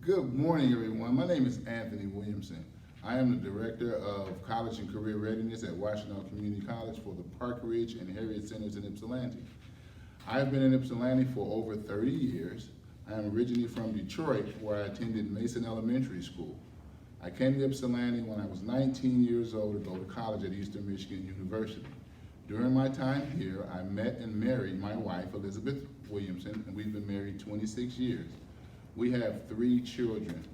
Good morning, everyone. My name is Anthony Williamson. I am the Director of College and Career Readiness at Washington Community College for the Park Ridge and Harriet Centers in Ypsilanti. I've been in Ypsilanti for over 30 years. I am originally from Detroit, where I attended Mason Elementary School. I came to Ypsilanti when I was 19 years old to go to college at Eastern Michigan University. During my time here, I met and married my wife, Elizabeth Williamson, and we've been married 26 years. We have 3 children.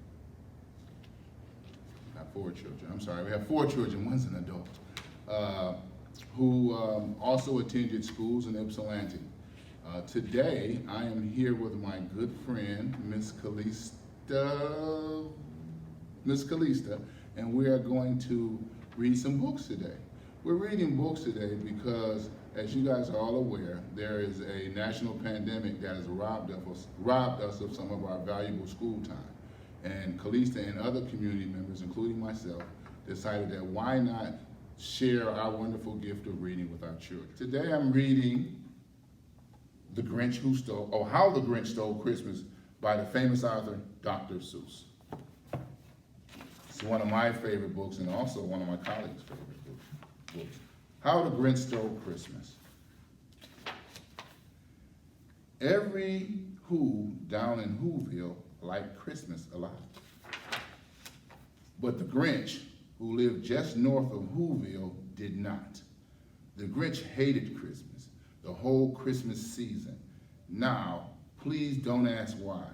Not 4 children, I'm sorry. We have 4 children, one's an adult, who also attended schools in Ypsilanti. Today, I am here with my good friend, Miss Calista, and we are going to read some books today. We're reading books today because, as you guys are all aware, there is a national pandemic that has robbed us of some of our valuable school time. And Calista and other community members, including myself, decided that why not share our wonderful gift of reading with our children. Today I'm reading How the Grinch Stole Christmas by the famous author, Dr. Seuss. It's one of my favorite books and also one of my colleagues' favorite books. How the Grinch Stole Christmas. Every Who down in Whoville liked Christmas a lot. But the Grinch, who lived just north of Whoville, did not. The Grinch hated Christmas, the whole Christmas season. Now, please don't ask why.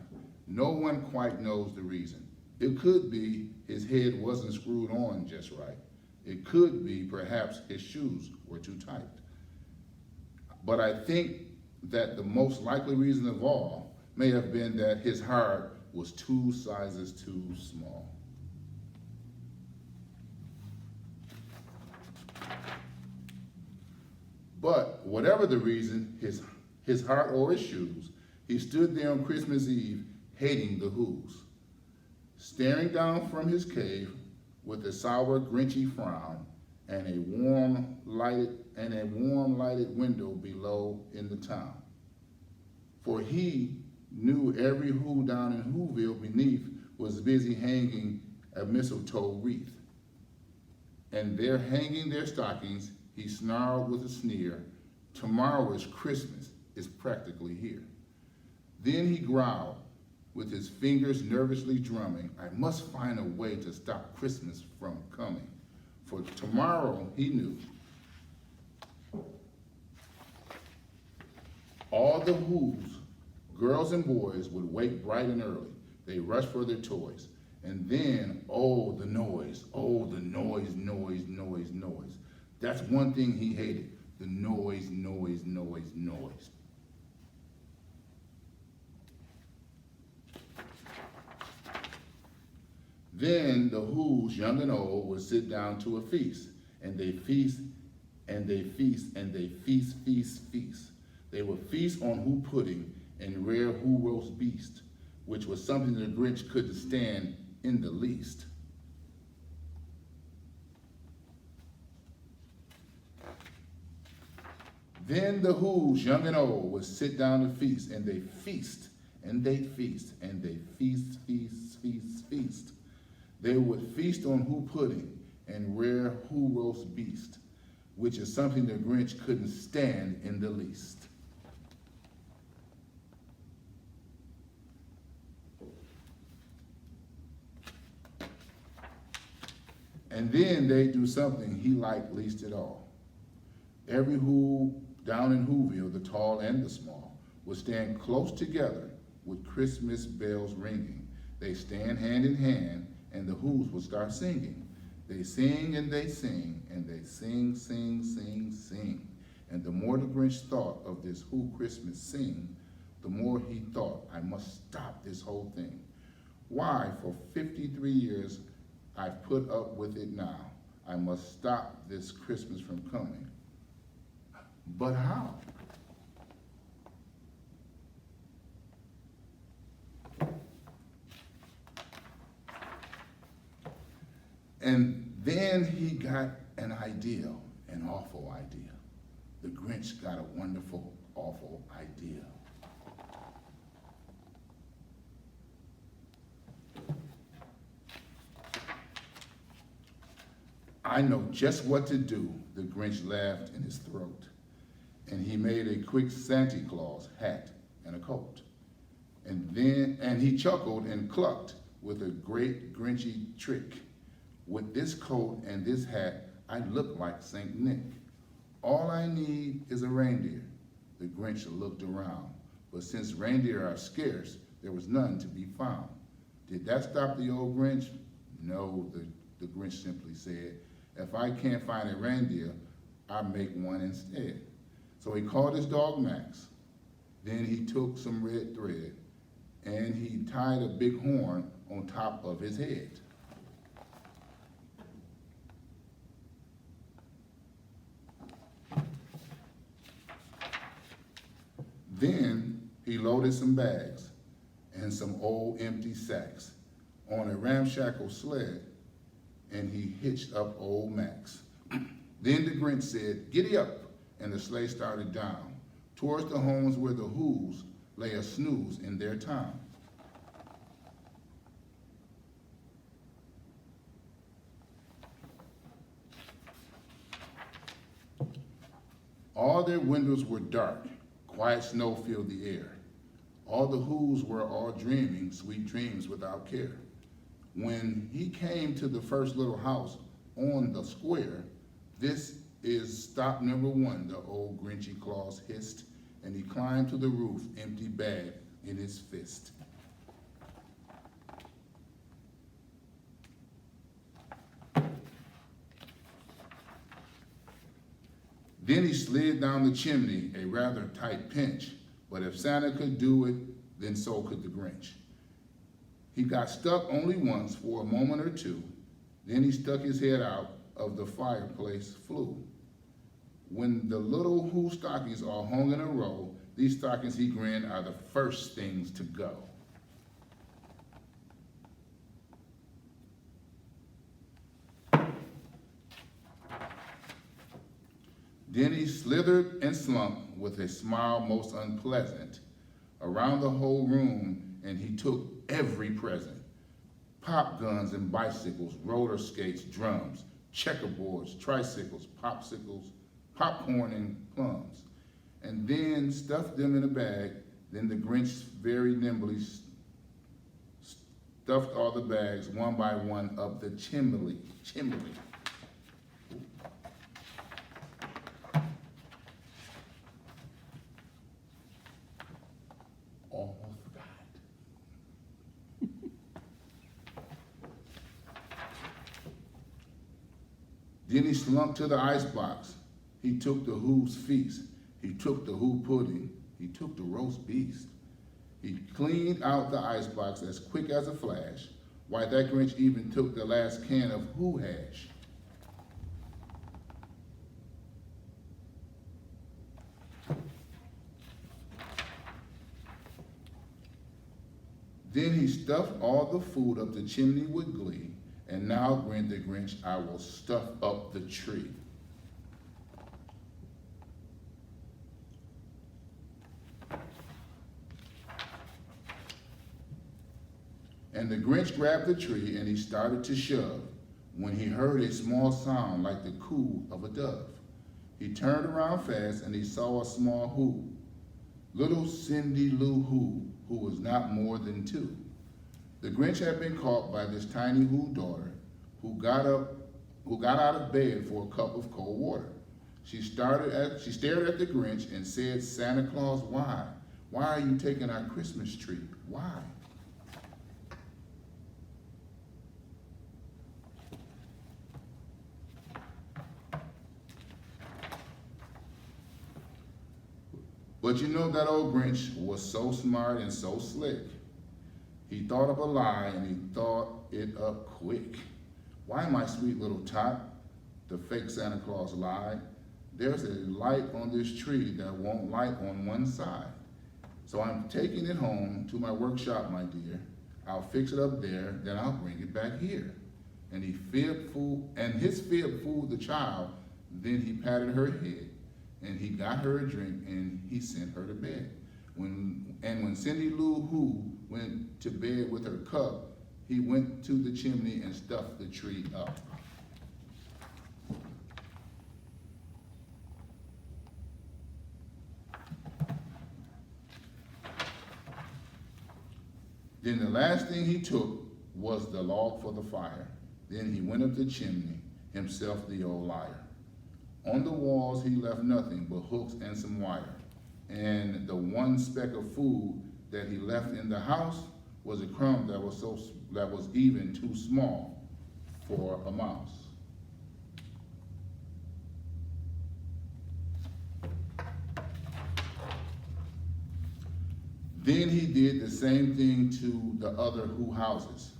No one quite knows the reason. It could be his head wasn't screwed on just right. It could be perhaps his shoes were too tight. But I think that the most likely reason of all may have been that his heart was 2 sizes too small. But whatever the reason, his heart or his shoes, he stood there on Christmas Eve hating the Whos. Staring down from his cave with a sour, Grinchy frown and a warm lighted window below in the town. For he knew every Who down in Whoville beneath was busy hanging a mistletoe wreath. And there hanging their stockings, he snarled with a sneer, "Tomorrow is Christmas, it's practically here." Then he growled, with his fingers nervously drumming, "I must find a way to stop Christmas from coming." For tomorrow, he knew, all the Whos, girls and boys, would wake bright and early. They rushed for their toys. And then, oh, the noise, noise. That's one thing he hated, the noise. Then the Whos, young and old, would sit down to a feast, and they feast. They would feast on Who pudding and rare Who roast beast, which was something the Grinch couldn't stand in the least. Then the Whos, young and old, would sit down to feast, and they feast. They would feast on Who pudding and rare Who roast beast, which is something the Grinch couldn't stand in the least. And then they do something he liked least at all. Every Who down in Whoville, the tall and the small, would stand close together with Christmas bells ringing. They stand hand in hand, and the Whos would start singing. They sing and they sing, and they sing. And the more the Grinch thought of this Who Christmas sing, the more he thought, I must stop this whole thing. Why, for 53 years, I've put up with it now. I must stop this Christmas from coming. But how? And then he got an idea, an awful idea. The Grinch got a wonderful, awful idea. I know just what to do, the Grinch laughed in his throat. And he made a quick Santa Claus hat and a coat. And he chuckled and clucked with a great Grinchy trick. With this coat and this hat, I look like Saint Nick. All I need is a reindeer. The Grinch looked around, but since reindeer are scarce, there was none to be found. Did that stop the old Grinch? No, the Grinch simply said. If I can't find a reindeer, I'll make one instead. So he called his dog Max. Then he took some red thread and he tied a big horn on top of his head. Then he loaded some bags and some old empty sacks on a ramshackle sled, and he hitched up old Max. Then the Grinch said, "Giddy up," and the sleigh started down towards the homes where the Who's lay a snooze in their time. All their windows were dark, quiet snow filled the air. All the Who's were all dreaming sweet dreams without care. When he came to the first little house on the square, "This is stop number one," the old Grinchy Claus hissed, and he climbed to the roof, empty bag in his fist. Then he slid down the chimney, a rather tight pinch, but if Santa could do it, then so could the Grinch. He got stuck only once for a moment or two, then he stuck his head out of the fireplace flue. When the little Who stockings are hung in a row, these stockings, he grinned, are the first things to go. Then he slithered and slunk with a smile most unpleasant around the whole room, and he took every present. Pop guns and bicycles, roller skates, drums, checkerboards, tricycles, popsicles, popcorn and plums, and then stuffed them in a bag. Then the Grinch very nimbly stuffed all the bags one by one up the chimney. Almost forgot. Then he slunk to the icebox. He took the Who's feast. He took the Who pudding. He took the roast beast. He cleaned out the icebox as quick as a flash. Why, that Grinch even took the last can of Who hash. Then he stuffed all the food up the chimney with glee, and now, grinned the Grinch, I will stuff up the tree. And the Grinch grabbed the tree and he started to shove when he heard a small sound like the coo of a dove. He turned around fast and he saw a small Who, little Cindy Lou who was not more than 2. The Grinch had been caught by this tiny Who daughter who got out of bed for a cup of cold water. She stared at the Grinch and said, "Santa Claus, why? Why are you taking our Christmas tree? Why?" But you know that old Grinch was so smart and so slick. He thought of a lie and he thought it up quick. "Why, my sweet little tot," the fake Santa Claus lied, "there's a light on this tree that won't light on one side. So I'm taking it home to my workshop, my dear. I'll fix it up there, then I'll bring it back here." And his fib fooled the child. Then he patted her head, and he got her a drink, and he sent her to bed. When Cindy Lou Who went to bed with her cup, he went to the chimney and stuffed the tree up. Then the last thing he took was the log for the fire. Then he went up the chimney, himself the old liar. On the walls he left nothing but hooks and some wire. And the one speck of food that he left in the house was a crumb that was even too small for a mouse. Then he did the same thing to the other houses,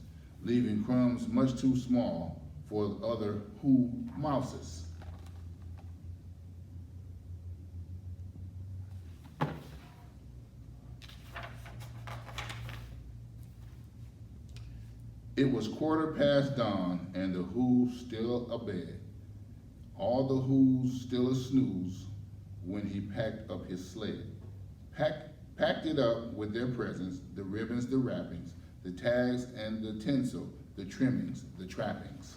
leaving crumbs much too small for the other mouses. It was 1/4 dawn, and the who's still abed. All the who's still a snooze when he packed up his sled. Packed it up with their presents, the ribbons, the wrappings, the tags and the tinsel, the trimmings, the trappings.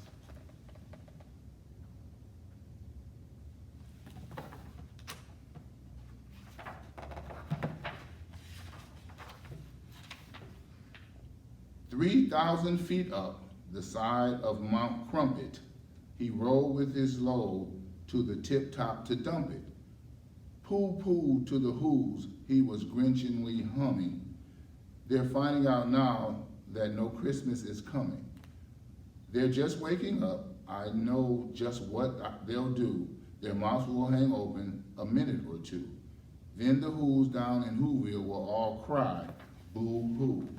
"3,000 feet up the side of Mount Crumpet, he rode with his load to the tip top to dump it. Pooh to the who's, he was grinchingly humming. They're finding out now that no Christmas is coming. They're just waking up. I know just what they'll do. Their mouths will hang open a minute or two. Then the who's down in Whoville will all cry, boo hoo."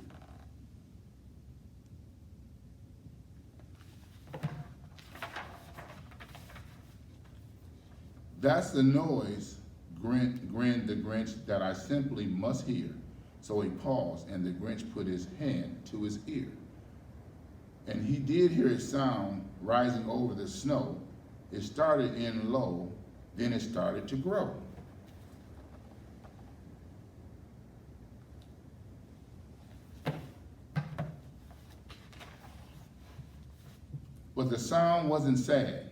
"That's the noise," grinned the Grinch, "that I simply must hear." So he paused, and the Grinch put his hand to his ear. And he did hear a sound rising over the snow. It started in low, then it started to grow. But the sound wasn't sad.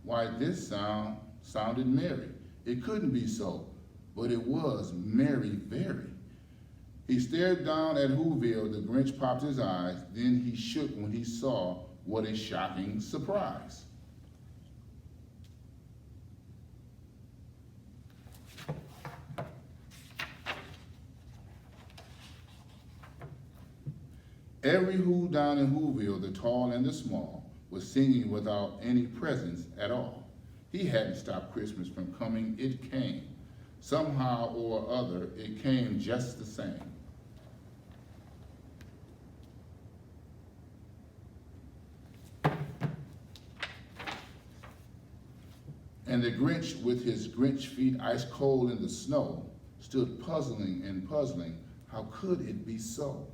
Why, this sound sounded merry. It couldn't be so, but it was merry very. He stared down at Whoville, the Grinch popped his eyes, then he shook when he saw what a shocking surprise. Every who down in Whoville, the tall and the small, was singing without any presents at all. He hadn't stopped Christmas from coming, it came. Somehow or other, it came just the same. And the Grinch, with his Grinch feet ice cold in the snow, stood puzzling and puzzling, how could it be so?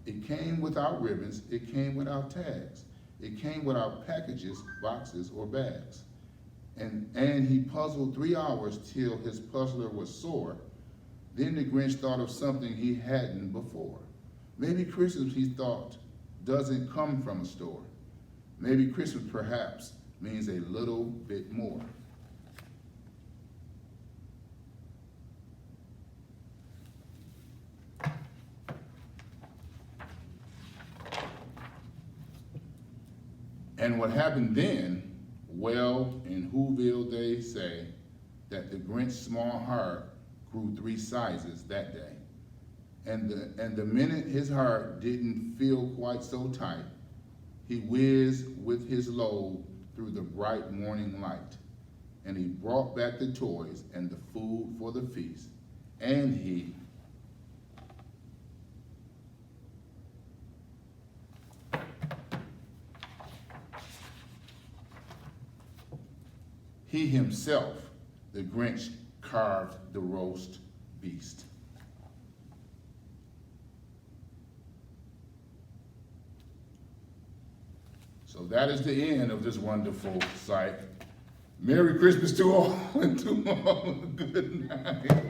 It came without ribbons, it came without tags, it came without packages, boxes, or bags. And he puzzled 3 hours till his puzzler was sore. Then the Grinch thought of something he hadn't before. Maybe Christmas, he thought, doesn't come from a store. Maybe Christmas perhaps means a little bit more. And what happened then? Well, in Whoville they say that the Grinch's small heart grew 3 sizes that day. And the minute his heart didn't feel quite so tight, he whizzed with his load through the bright morning light. And he brought back the toys and the food for the feast. And he himself, the Grinch, carved the roast beast. So that is the end of this wonderful sight. Merry Christmas to all and to all. Good night.